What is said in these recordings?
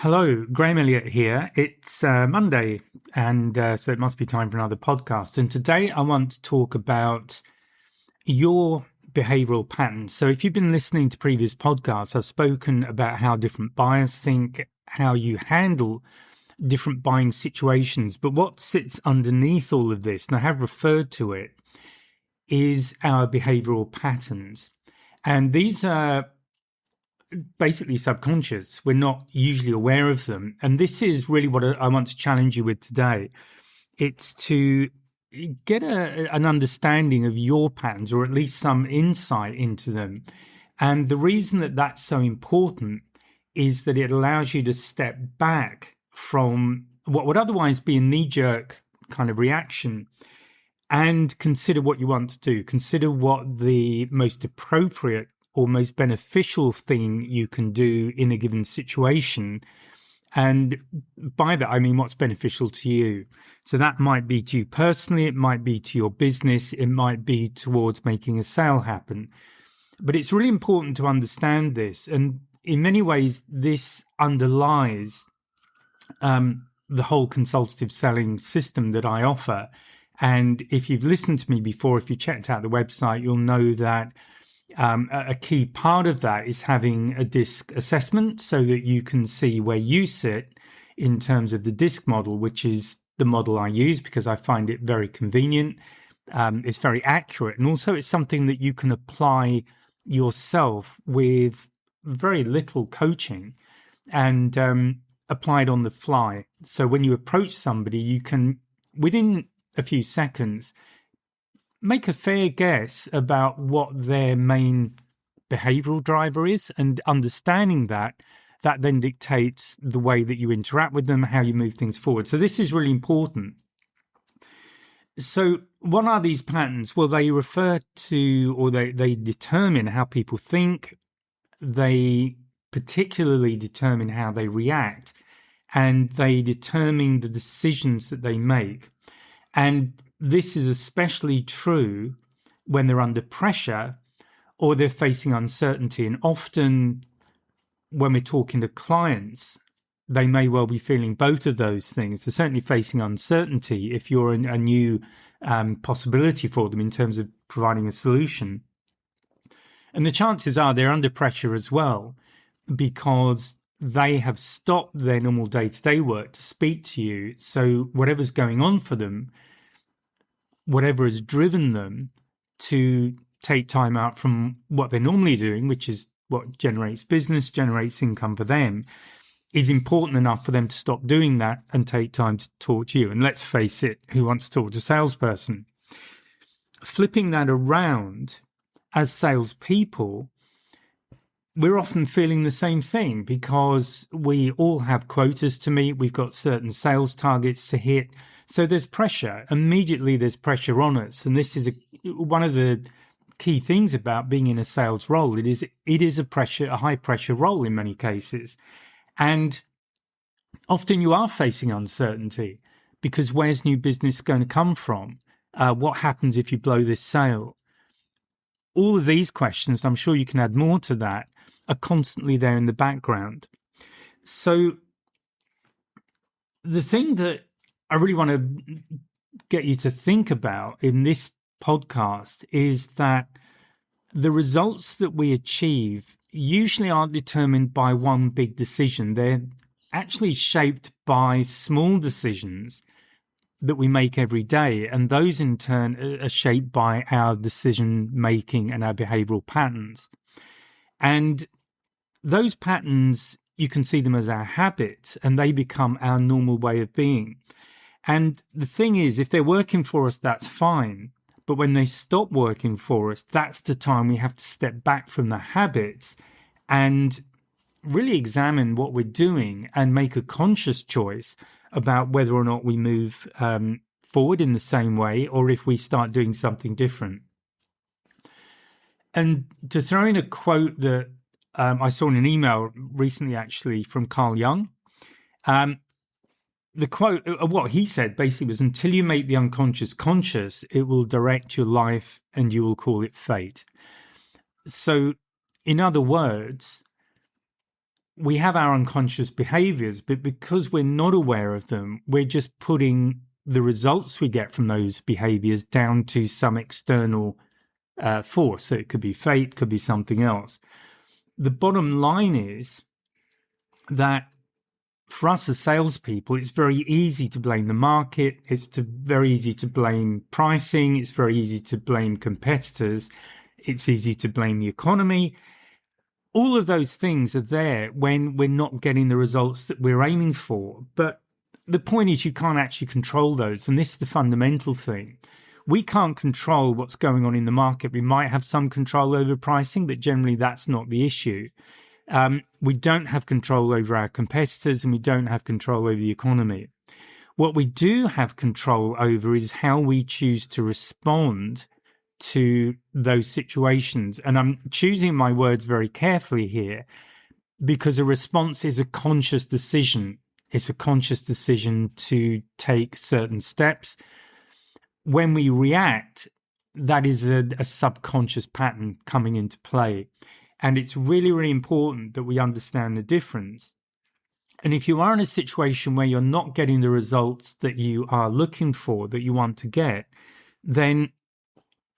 Hello, Graham Elliott here. It's Monday, and so it must be time for another podcast. And today I want to talk about your behavioural patterns. So if you've been listening to previous podcasts, I've spoken about how different buyers think, how you handle different buying situations. But what sits underneath all of this, and I have referred to it, is our behavioural patterns. And these are basically subconscious. We're not usually aware of them. And this is really what I want to challenge you with today. It's to get an understanding of your patterns, or at least some insight into them. And the reason that that's so important is that it allows you to step back from what would otherwise be a knee-jerk kind of reaction and consider what you want to do. Consider what the most appropriate or most beneficial thing you can do in a given situation. And by that, I mean what's beneficial to you. So that might be to you personally, it might be to your business, it might be towards making a sale happen. But it's really important to understand this. And in many ways, this underlies the whole consultative selling system that I offer. And if you've listened to me before, if you checked out the website, you'll know that a key part of that is having a DISC assessment so that you can see where you sit in terms of the DISC model, which is the model I use because I find it very convenient. It's very accurate. And also it's something that you can apply yourself with very little coaching and apply it on the fly. So when you approach somebody, you can, within a few seconds, make a fair guess about what their main behavioral driver is, and understanding that then dictates the way that you interact with them, how you move things forward. So this is really important. So what are these patterns? Well, they refer to, or they determine how people think. They particularly determine how they react, and they determine the decisions that they make. And this is especially true when they're under pressure or they're facing uncertainty. And often when we're talking to clients, they may well be feeling both of those things. They're certainly facing uncertainty if you're a new possibility for them in terms of providing a solution. And the chances are they're under pressure as well because they have stopped their normal day-to-day work to speak to you. So whatever's going on for them, whatever has driven them to take time out from what they're normally doing, which is what generates business, generates income for them, is important enough for them to stop doing that and take time to talk to you. And let's face it, who wants to talk to a salesperson? Flipping that around, as salespeople, we're often feeling the same thing because we all have quotas to meet. We've got certain sales targets to hit. So there's pressure. Immediately there's pressure on us. And this is one of the key things about being in a sales role. It is a high pressure role in many cases. And often you are facing uncertainty because where's new business going to come from? What happens if you blow this sale? All of these questions, I'm sure you can add more to that, are constantly there in the background. So the thing that I really want to get you to think about in this podcast is that the results that we achieve usually aren't determined by one big decision. They're actually shaped by small decisions that we make every day. And those in turn are shaped by our decision making and our behavioral patterns. And those patterns, you can see them as our habits, and they become our normal way of being. And the thing is, if they're working for us, that's fine. But when they stop working for us, that's the time we have to step back from the habits and really examine what we're doing and make a conscious choice about whether or not we move forward in the same way or if we start doing something different. And to throw in a quote that I saw in an email recently, actually, from Carl Jung, the quote, what he said basically was, until you make the unconscious conscious, it will direct your life and you will call it fate. So in other words, we have our unconscious behaviors, but because we're not aware of them, we're just putting the results we get from those behaviors down to some external force. So it could be fate, could be something else. The bottom line is that for us as salespeople, it's very easy to blame the market. It's very easy to blame pricing. It's very easy to blame competitors. It's easy to blame the economy. All of those things are there when we're not getting the results that we're aiming for. But the point is, you can't actually control those. And this is the fundamental thing. We can't control what's going on in the market. We might have some control over pricing, but generally that's not the issue. We don't have control over our competitors, and we don't have control over the economy. What we do have control over is how we choose to respond to those situations. And I'm choosing my words very carefully here, because a response is a conscious decision. It's a conscious decision to take certain steps. When we react, that is a subconscious pattern coming into play. And it's really, really important that we understand the difference. And if you are in a situation where you're not getting the results that you are looking for, that you want to get, then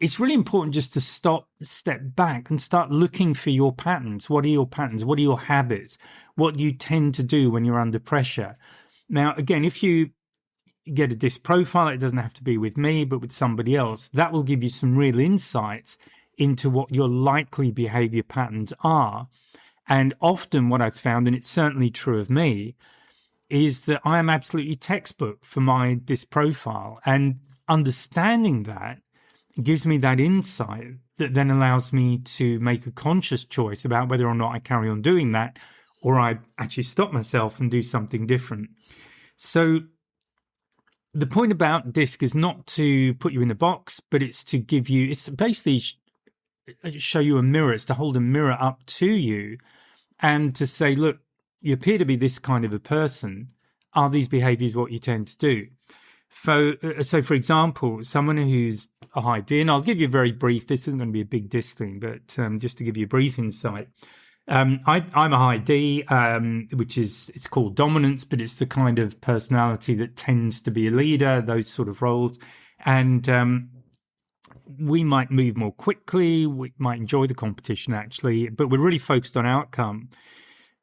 it's really important just to step back and start looking for your patterns. What are your patterns? What are your habits? What do you tend to do when you're under pressure? Now, again, if you get a DISC profile, it doesn't have to be with me, but with somebody else, that will give you some real insights into what your likely behavior patterns are. And often what I've found, and it's certainly true of me, is that I am absolutely textbook for my DISC profile. And understanding that gives me that insight that then allows me to make a conscious choice about whether or not I carry on doing that, or I actually stop myself and do something different. So the point about DISC is not to put you in a box, but it's to give you, it's basically show you a mirror. It's to hold a mirror up to you and to say, look, you appear to be this kind of a person. Are these behaviors what you tend to do? So for example, someone who's a high D, and I'll give you a very brief, this isn't going to be a big DISC thing, but just to give you a brief insight. I'm a high D, which is, it's called dominance, but it's the kind of personality that tends to be a leader, those sort of roles. And we might move more quickly, we might enjoy the competition actually, but we're really focused on outcome.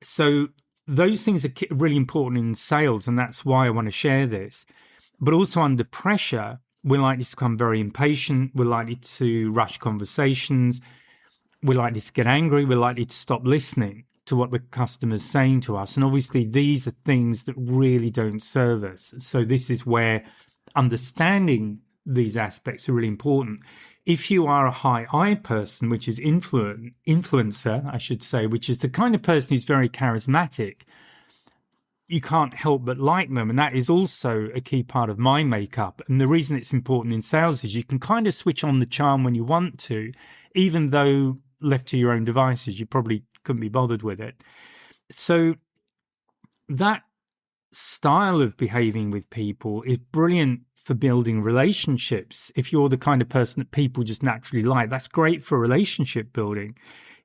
So those things are really important in sales, and that's why I want to share this. But also under pressure, we're likely to become very impatient, we're likely to rush conversations, we're likely to get angry, we're likely to stop listening to what the customer's saying to us. And obviously these are things that really don't serve us. So this is where understanding these aspects are really important. If you are a high I person, which is influencer, I should say, which is the kind of person who's very charismatic, you can't help but like them. And that is also a key part of my makeup. And the reason it's important in sales is you can kind of switch on the charm when you want to, even though left to your own devices, you probably couldn't be bothered with it. So that style of behaving with people is brilliant for building relationships. If you're the kind of person that people just naturally like, that's great for relationship building.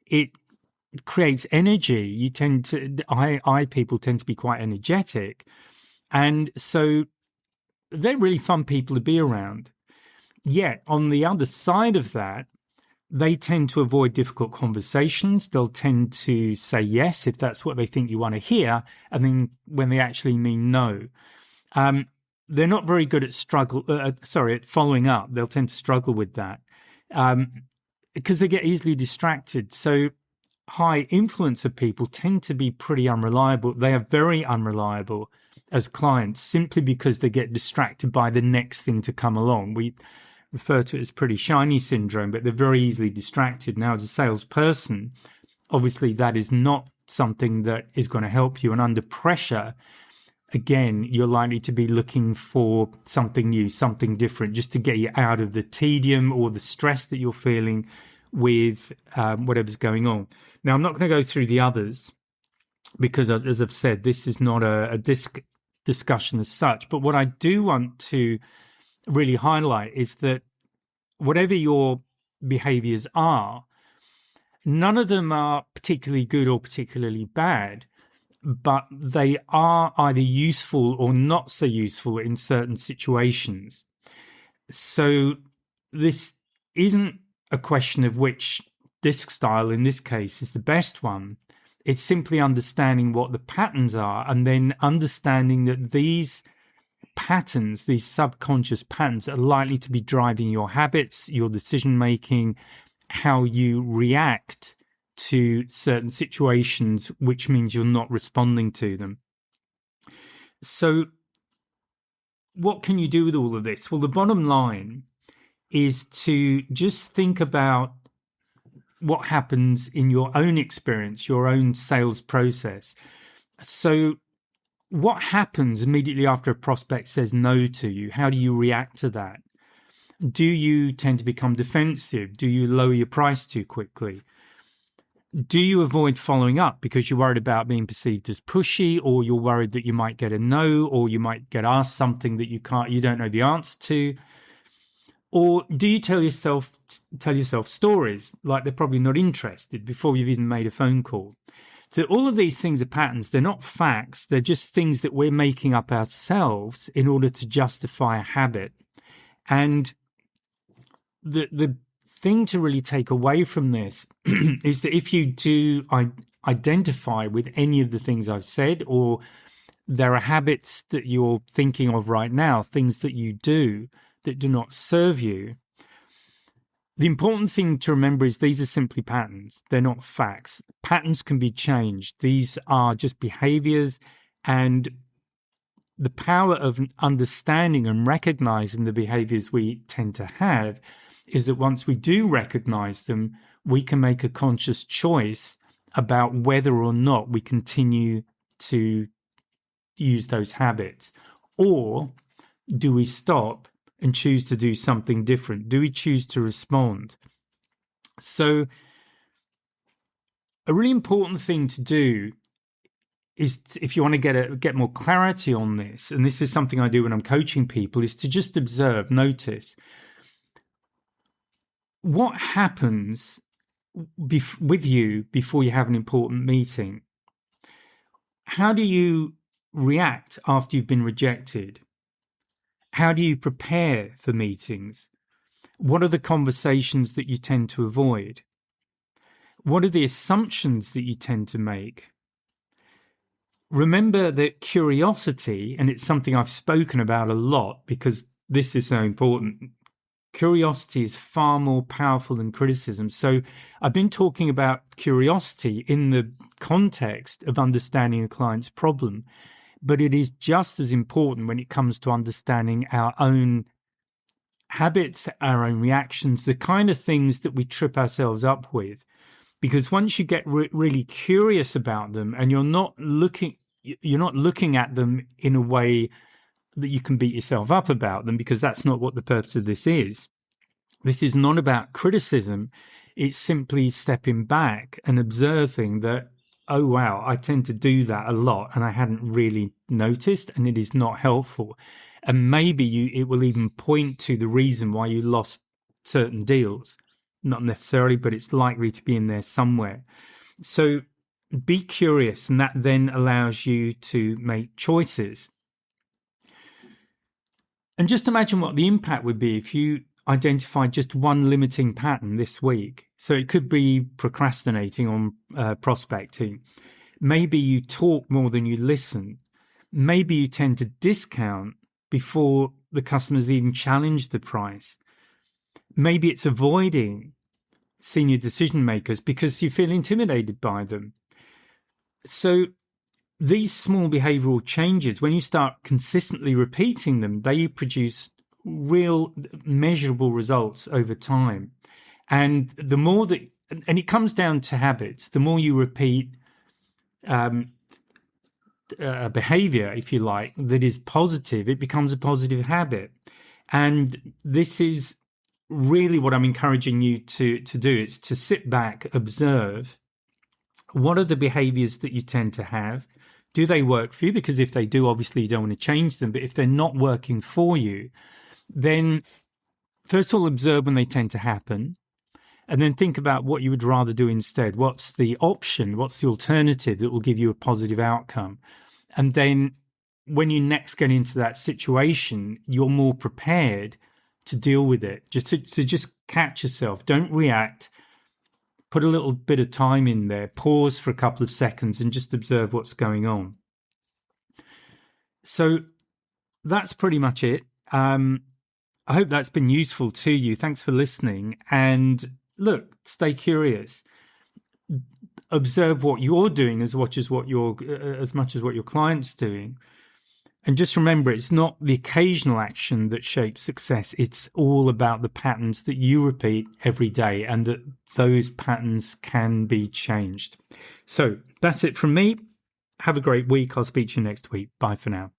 It creates energy. You tend to, I people tend to be quite energetic. And so they're really fun people to be around. Yet on the other side of that, they tend to avoid difficult conversations. They'll tend to say yes if that's what they think you want to hear, and then when they actually mean no. They're not very good at at following up. They'll tend to struggle with that because they get easily distracted. So high influencer people tend to be pretty unreliable. They are very unreliable as clients simply because they get distracted by the next thing to come along. We refer to it as pretty shiny syndrome, but they're very easily distracted. Now, as a salesperson, obviously that is not something that is going to help you. And under pressure, again, you're likely to be looking for something new, something different, just to get you out of the tedium or the stress that you're feeling with whatever's going on. Now, I'm not going to go through the others because, as I've said, this is not a DISC discussion as such. But what I do want to really highlight is that whatever your behaviors are, none of them are particularly good or particularly bad. but they are either useful or not so useful in certain situations. So this isn't a question of which disc style in this case is the best one. It's simply understanding what the patterns are and then understanding that these patterns, these subconscious patterns, are likely to be driving your habits, your decision making, how you react to certain situations, which means you're not responding to them. So what can you do with all of this? Well, the bottom line is to just think about what happens in your own experience, your own sales process. So what happens immediately after a prospect says no to you? How do you react to that? Do you tend to become defensive? Do you lower your price too quickly? Do you avoid following up because you're worried about being perceived as pushy, or you're worried that you might get a no, or you might get asked something that you don't know the answer to? Or do you tell yourself stories like they're probably not interested before you've even made a phone call? So all of these things are patterns. They're not facts. They're just things that we're making up ourselves in order to justify a habit. And the thing to really take away from this is that if you do identify with any of the things I've said, or there are habits that you're thinking of right now, things that you do that do not serve you, the important thing to remember is these are simply patterns. They're not facts. Patterns can be changed. These are just behaviors, and the power of understanding and recognizing the behaviors we tend to have is that once we do recognize them, we can make a conscious choice about whether or not we continue to use those habits, or do we stop and choose to do something different? Do we choose to respond? So a really important thing to do is, if you want to get more clarity on this, and this is something I do when I'm coaching people, is to just observe, notice what happens with you before you have an important meeting. How do you react after you've been rejected? How do you prepare for meetings? What are the conversations that you tend to avoid? What are the assumptions that you tend to make? Remember that curiosity, and it's something I've spoken about a lot because this is so important, curiosity is far more powerful than criticism. So I've been talking about curiosity in the context of understanding a client's problem, but it is just as important when it comes to understanding our own habits, our own reactions, the kind of things that we trip ourselves up with. Because once you get really curious about them, and you're not looking at them in a way that you can beat yourself up about them, because that's not what the purpose of this is. This is not about criticism. It's simply stepping back and observing that, oh, wow, I tend to do that a lot and I hadn't really noticed, and it is not helpful. And maybe it will even point to the reason why you lost certain deals. Not necessarily, but it's likely to be in there somewhere. So be curious, and that then allows you to make choices. And just imagine what the impact would be if you identified just one limiting pattern this week. So it could be procrastinating on prospecting. Maybe you talk more than you listen. Maybe you tend to discount before the customers even challenge the price. Maybe it's avoiding senior decision makers because you feel intimidated by them. So these small behavioral changes, when you start consistently repeating them, they produce real measurable results over time. And the more that, and it comes down to habits, the more you repeat a behavior, if you like, that is positive, it becomes a positive habit. And this is really what I'm encouraging you to do. It's to sit back, observe, what are the behaviors that you tend to have? Do they work for you? Because if they do, obviously you don't want to change them. But if they're not working for you, then first of all, observe when they tend to happen. and then think about what you would rather do instead. What's the option? What's the alternative that will give you a positive outcome? And then when you next get into that situation, you're more prepared to deal with it. Just to just catch yourself. Don't react. Put a little bit of time in there. Pause for a couple of seconds and just observe what's going on. So that's pretty much it. I hope that's been useful to you. Thanks for listening. And look, stay curious. Observe what you're doing as much as what your client's doing. And just remember, it's not the occasional action that shapes success. It's all about the patterns that you repeat every day, and that those patterns can be changed. So that's it from me. Have a great week. I'll speak to you next week. Bye for now.